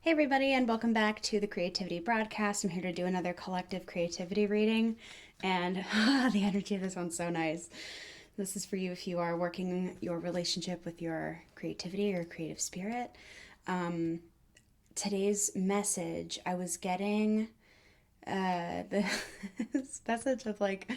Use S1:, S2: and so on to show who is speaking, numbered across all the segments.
S1: Hey everybody, and welcome back to the Creativity Broadcast. I'm here to do another collective creativity reading, and the energy of this one's so nice. This is for you if you are working your relationship with your creativity or creative spirit. Today's message, I was getting this message of like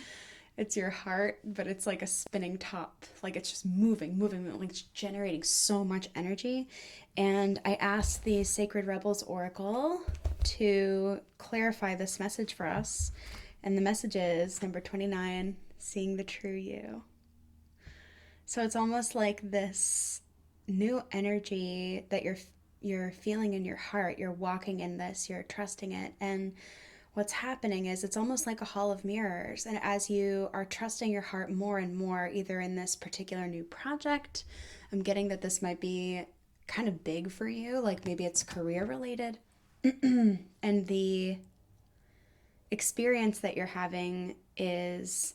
S1: it's your heart, but it's like a spinning top, like it's just moving, like it's generating so much energy. And I asked the Sacred Rebels Oracle to clarify this message for us, and the message is number 29, seeing the true you. So it's almost like this new energy that you're feeling in your heart. You're walking in this, you're trusting it, and what's happening is it's almost like a hall of mirrors. And as you are trusting your heart more and more, either in this particular new project, I'm getting that this might be kind of big for you, like maybe it's career related, and the experience that you're having is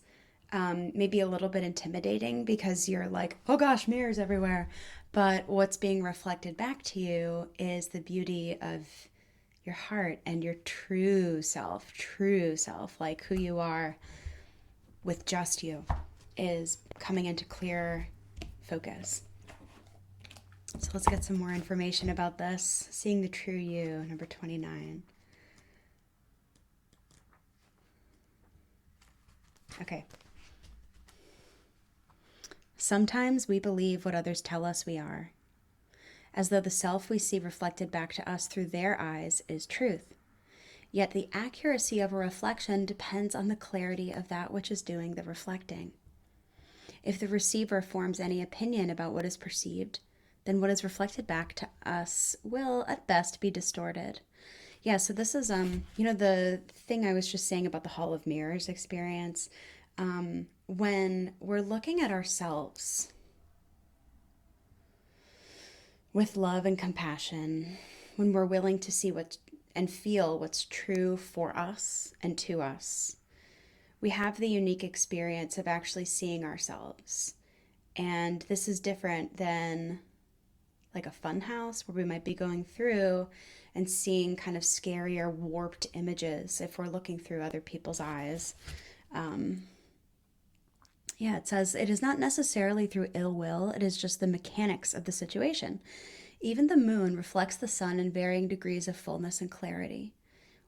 S1: maybe a little bit intimidating because you're like, oh gosh, mirrors everywhere. But what's being reflected back to you is the beauty of your heart and your true self, like who you are with just you, is coming into clear focus. So let's get some more information about this. Seeing the true you, number 29. Okay. Sometimes we believe what others tell us we are, as though the self we see reflected back to us through their eyes is truth. Yet the accuracy of a reflection depends on the clarity of that which is doing the reflecting. If the receiver forms any opinion about what is perceived, then what is reflected back to us will at best be distorted. Yeah, so this is the thing I was just saying about the Hall of Mirrors experience. When we're looking at ourselves with love and compassion, when we're willing to see what and feel what's true for us and to us, we have the unique experience of actually seeing ourselves. And this is different than like a fun house where we might be going through and seeing kind of scary or warped images if we're looking through other people's eyes. It says, it is not necessarily through ill will, it is just the mechanics of the situation. Even the moon reflects the sun in varying degrees of fullness and clarity.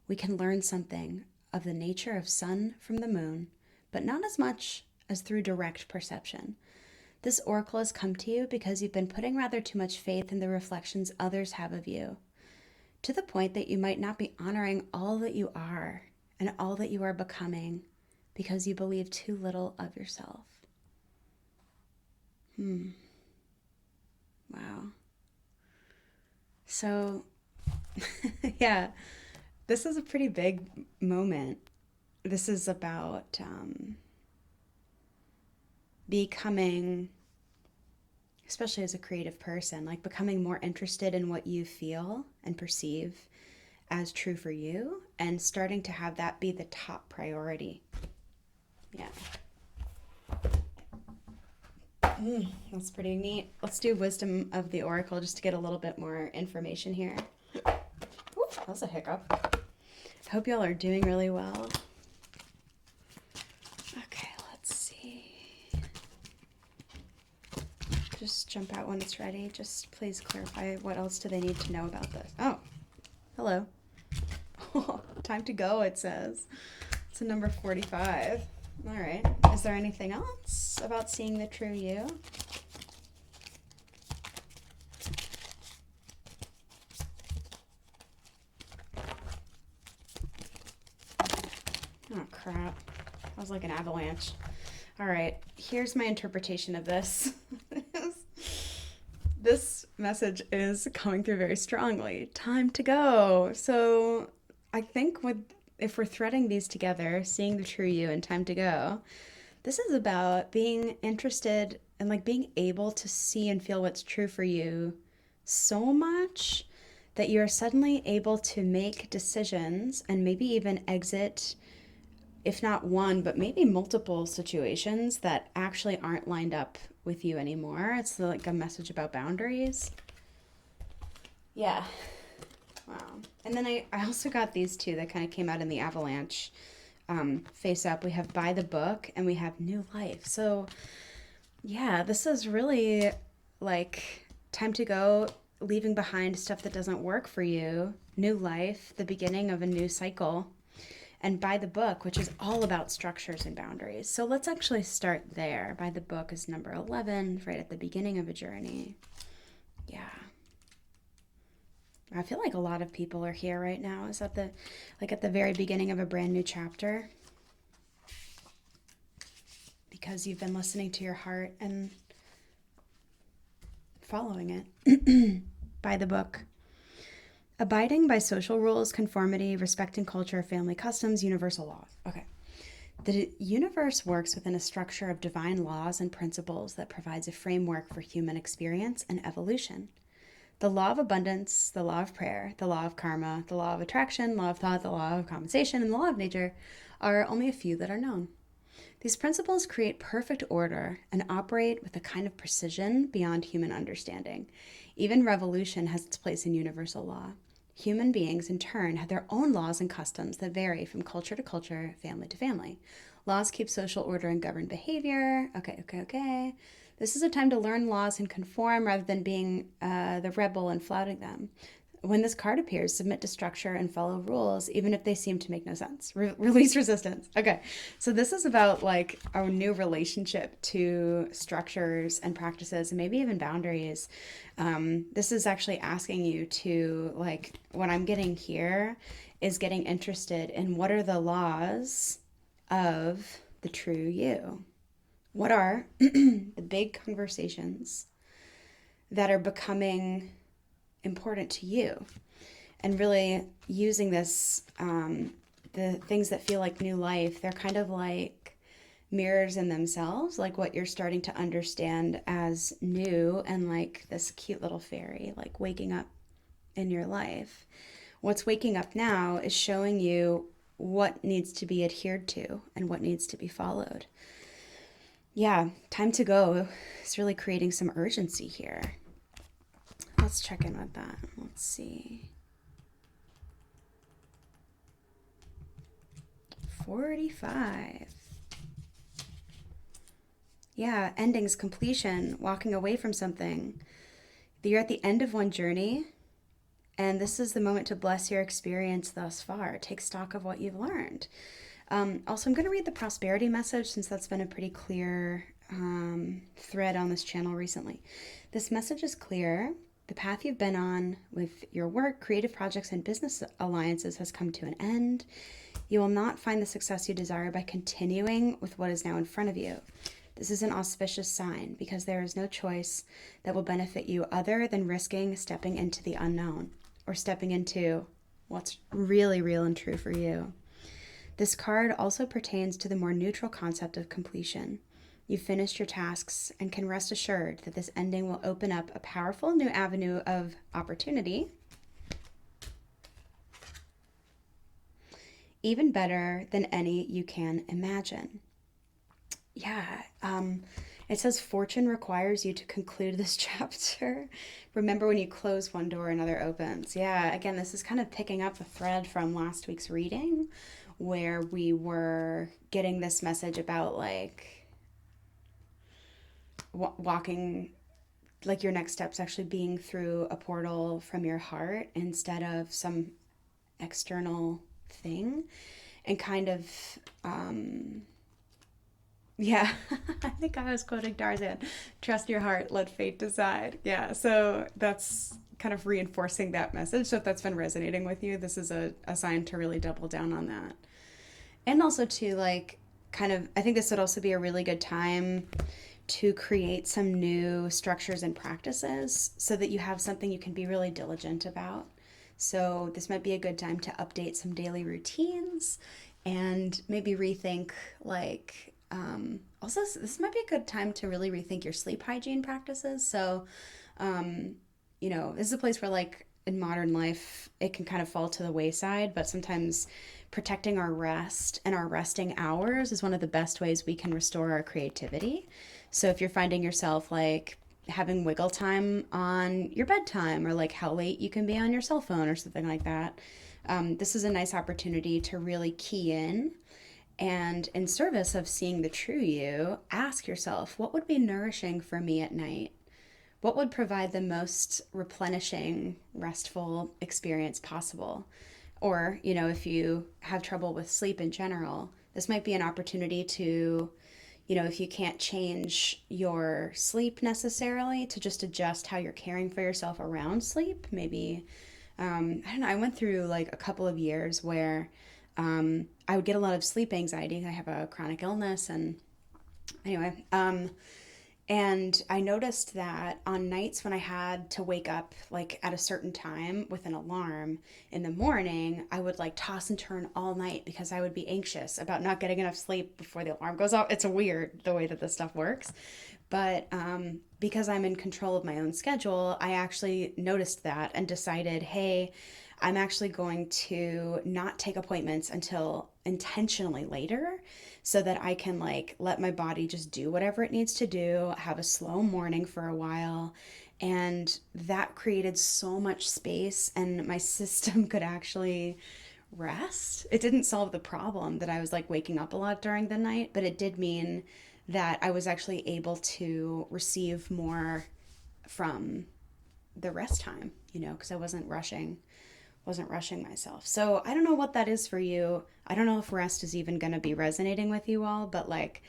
S1: We can learn something of the nature of sun from the moon, but not as much as through direct perception. This oracle has come to you because you've been putting rather too much faith in the reflections others have of you, to the point that you might not be honoring all that you are and all that you are becoming because you believe too little of yourself. Wow. So, yeah, this is a pretty big moment. This is about becoming, especially as a creative person, like becoming more interested in what you feel and perceive as true for you and starting to have that be the top priority. Yeah. That's pretty neat. Let's do Wisdom of the Oracle just to get a little bit more information here. Ooh, that was a hiccup. I hope y'all are doing really well. Okay, let's see. Just jump out when it's ready. Just please clarify what else do they need to know about this. Oh, hello. Time to go, it says. It's a number 45. All right. Is there anything else about seeing the true you? Oh, crap. That was like an avalanche. All right. Here's my interpretation of this. This message is coming through very strongly. Time to go. So I think if we're threading these together, seeing the true you and time to go, this is about being interested and like being able to see and feel what's true for you so much that you're suddenly able to make decisions and maybe even exit, if not one, but maybe multiple situations that actually aren't lined up with you anymore. It's like a message about boundaries. Yeah. Wow. And then I also got these two that kind of came out in the avalanche. Face up, we have By the Book and we have New Life. So, yeah, this is really like time to go, leaving behind stuff that doesn't work for you. New life, the beginning of a new cycle. And By the Book, which is all about structures and boundaries. So let's actually start there. By the Book is number 11, right at the beginning of a journey. Yeah. I feel like a lot of people are here right now. Is at the very beginning of a brand new chapter. Because you've been listening to your heart and following it. By the Book. Abiding by social rules, conformity, respecting culture, family customs, universal laws. Okay. The universe works within a structure of divine laws and principles that provides a framework for human experience and evolution. The law of abundance, the law of prayer, the law of karma, the law of attraction, law of thought, the law of compensation, and the law of nature are only a few that are known. These principles create perfect order and operate with a kind of precision beyond human understanding. Even revolution has its place in universal law. Human beings, in turn, have their own laws and customs that vary from culture to culture, family to family. Laws keep social order and govern behavior. Okay. This is a time to learn laws and conform rather than being the rebel and flouting them. When this card appears, submit to structure and follow rules, even if they seem to make no sense. Release resistance. Okay, so this is about like our new relationship to structures and practices and maybe even boundaries. This is actually asking you to, like, what I'm getting here is getting interested in what are the laws of the true you. What are the big conversations that are becoming important to you, and really using this, the things that feel like new life, they're kind of like mirrors in themselves, like what you're starting to understand as new, and like this cute little fairy like waking up in your life. What's waking up now is showing you what needs to be adhered to and what needs to be followed. Yeah, time to go is really creating some urgency here. Let's check in with that. Let's see. 45. Yeah, endings, completion, walking away from something. You're at the end of one journey, and this is the moment to bless your experience thus far. Take stock of what you've learned. Also, I'm going to read the prosperity message since that's been a pretty clear thread on this channel recently. This message is clear. The path you've been on with your work, creative projects, and business alliances has come to an end. You will not find the success you desire by continuing with what is now in front of you. This is an auspicious sign because there is no choice that will benefit you other than risking stepping into the unknown or stepping into what's really real and true for you. This card also pertains to the more neutral concept of completion. You've finished your tasks and can rest assured that this ending will open up a powerful new avenue of opportunity, even better than any you can imagine. Yeah, it says fortune requires you to conclude this chapter. Remember, when you close one door, another opens. Yeah, again, this is kind of picking up a thread from last week's reading where we were getting this message about like walking, like your next steps actually being through a portal from your heart instead of some external thing, and kind of yeah. I think I was quoting Tarzan, trust your heart, let fate decide. Yeah, so that's kind of reinforcing that message. So if that's been resonating with you, this is a sign to really double down on that. And also to like kind of, I think this would also be a really good time to create some new structures and practices so that you have something you can be really diligent about. So this might be a good time to update some daily routines and maybe rethink like, also this might be a good time to really rethink your sleep hygiene practices. So, this is a place where like in modern life, it can kind of fall to the wayside, but sometimes protecting our rest and our resting hours is one of the best ways we can restore our creativity. So if you're finding yourself like having wiggle time on your bedtime, or like how late you can be on your cell phone or something like that. This is a nice opportunity to really key in, and in service of seeing the true you, ask yourself, what would be nourishing for me at night? What would provide the most replenishing, restful experience possible? Or, if you have trouble with sleep in general, this might be an opportunity to, if you can't change your sleep necessarily, to just adjust how you're caring for yourself around sleep. Maybe, I don't know, I went through like a couple of years where I would get a lot of sleep anxiety. I have a chronic illness, and anyway, and I noticed that on nights when I had to wake up like at a certain time with an alarm in the morning, I would like toss and turn all night because I would be anxious about not getting enough sleep before the alarm goes off. It's weird the way that this stuff works. But because I'm in control of my own schedule, I actually noticed that and decided, hey, I'm actually going to not take appointments until intentionally later, so that I can like let my body just do whatever it needs to do, have a slow morning for a while. And that created so much space, and my system could actually rest. It didn't solve the problem that I was like waking up a lot during the night, but it did mean that I was actually able to receive more from the rest time, because I wasn't rushing myself. So I don't know what that is for you. I don't know if rest is even going to be resonating with you all, but like,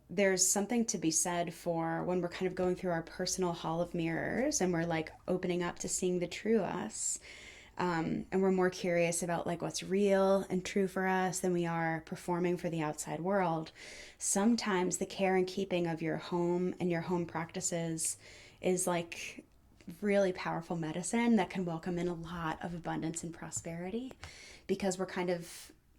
S1: there's something to be said for when we're kind of going through our personal hall of mirrors and we're like opening up to seeing the true us. And we're more curious about like what's real and true for us than we are performing for the outside world. Sometimes the care and keeping of your home and your home practices is like really powerful medicine that can welcome in a lot of abundance and prosperity, because we're kind of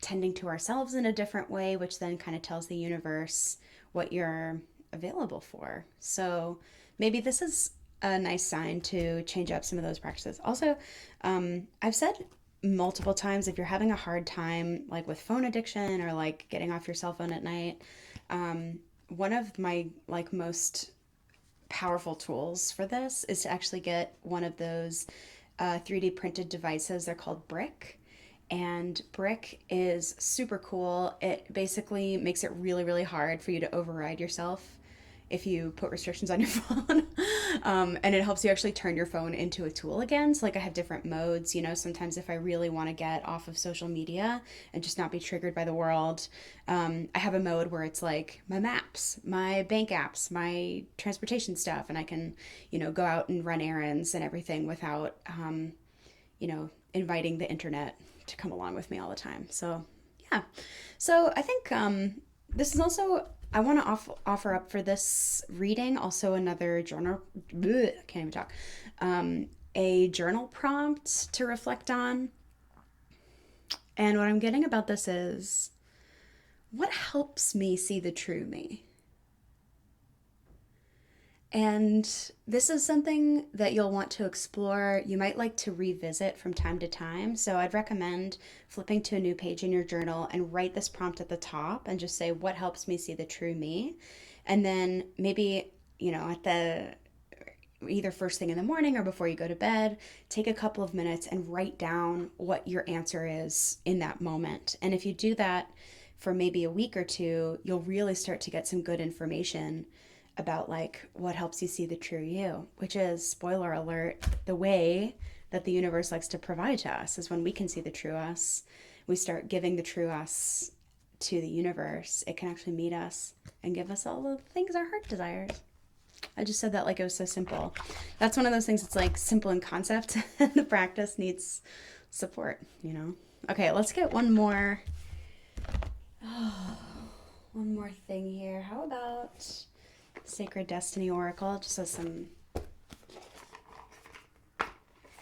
S1: tending to ourselves in a different way, which then kind of tells the universe what you're available for. So maybe this is a nice sign to change up some of those practices. Also, I've said multiple times, if you're having a hard time like with phone addiction or like getting off your cell phone at night, one of my like most powerful tools for this is to actually get one of those 3D printed devices. They're called Brick. And Brick is super cool. It basically makes it really, really hard for you to override yourself if you put restrictions on your phone. And it helps you actually turn your phone into a tool again. So like I have different modes, sometimes if I really want to get off of social media and just not be triggered by the world, I have a mode where it's like my maps, my bank apps, my transportation stuff, and I can, go out and run errands and everything without, inviting the internet to come along with me all the time. So yeah. So I think this is also, I want to offer up for this reading also another journal, can't even talk, a journal prompt to reflect on. And what I'm getting about this is, what helps me see the true me? And this is something that you'll want to explore. You might like to revisit from time to time. So I'd recommend flipping to a new page in your journal and write this prompt at the top and just say, what helps me see the true me? And then maybe, at the either first thing in the morning or before you go to bed, take a couple of minutes and write down what your answer is in that moment. And if you do that for maybe a week or two, you'll really start to get some good information about like what helps you see the true you, which is, spoiler alert, the way that the universe likes to provide to us is when we can see the true us. We start giving the true us to the universe. It can actually meet us and give us all the things our heart desires. I just said that like it was so simple. That's one of those things that's like simple in concept and the practice needs support, Okay, let's get one more thing here. How about Sacred Destiny Oracle, just as some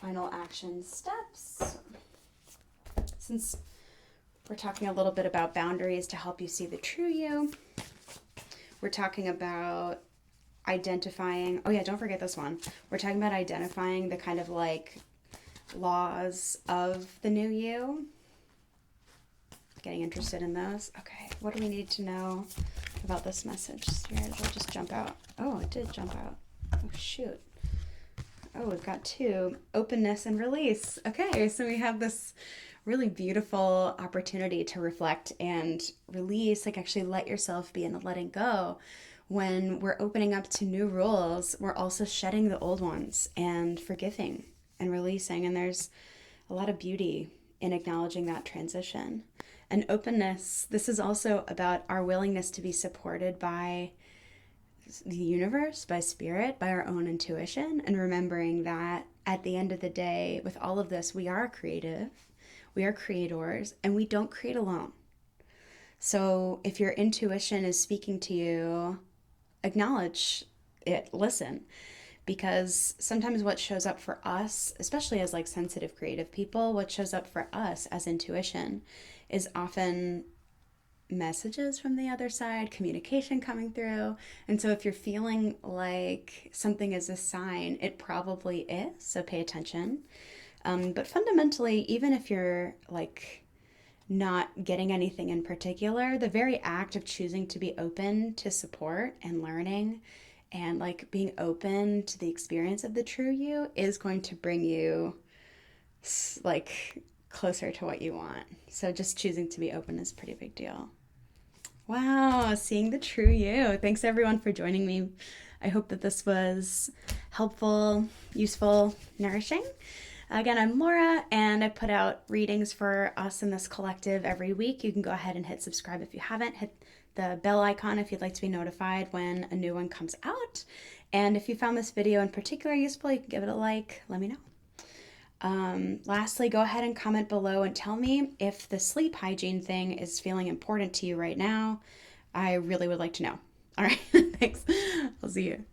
S1: final action steps. Since we're talking a little bit about boundaries to help you see the true you, we're talking about identifying, oh yeah, don't forget this one. We're talking about identifying the kind of like laws of the new you. Getting interested in those. Okay, what do we need to know about this message. So you might as well just jump out. Oh, it did jump out. Oh, shoot. Oh, we've got two. Openness and release. Okay, so we have this really beautiful opportunity to reflect and release, like actually let yourself be in the letting go. When we're opening up to new rules, we're also shedding the old ones and forgiving and releasing. And there's a lot of beauty in acknowledging that transition. And openness, this is also about our willingness to be supported by the universe, by spirit, by our own intuition, and remembering that at the end of the day, with all of this, we are creative, we are creators, and we don't create alone. So if your intuition is speaking to you, acknowledge it, listen, because sometimes what shows up for us, especially as like sensitive creative people, what shows up for us as intuition is often messages from the other side, communication coming through. And so if you're feeling like something is a sign, it probably is, so pay attention. But fundamentally, even if you're like not getting anything in particular, the very act of choosing to be open to support and learning and like being open to the experience of the true you is going to bring you like closer to what you want. So just choosing to be open is a pretty big deal. Wow, seeing the true you. Thanks everyone for joining me. I hope that this was helpful, useful, nourishing. Again, I'm Laura, and I put out readings for us in this collective every week. You can go ahead and hit subscribe if you haven't. Hit the bell icon if you'd like to be notified when a new one comes out. And if you found this video in particular useful, you can give it a like. Let me know. Lastly, go ahead and comment below and tell me if the sleep hygiene thing is feeling important to you right now. I really would like to know. All right, thanks. I'll see you.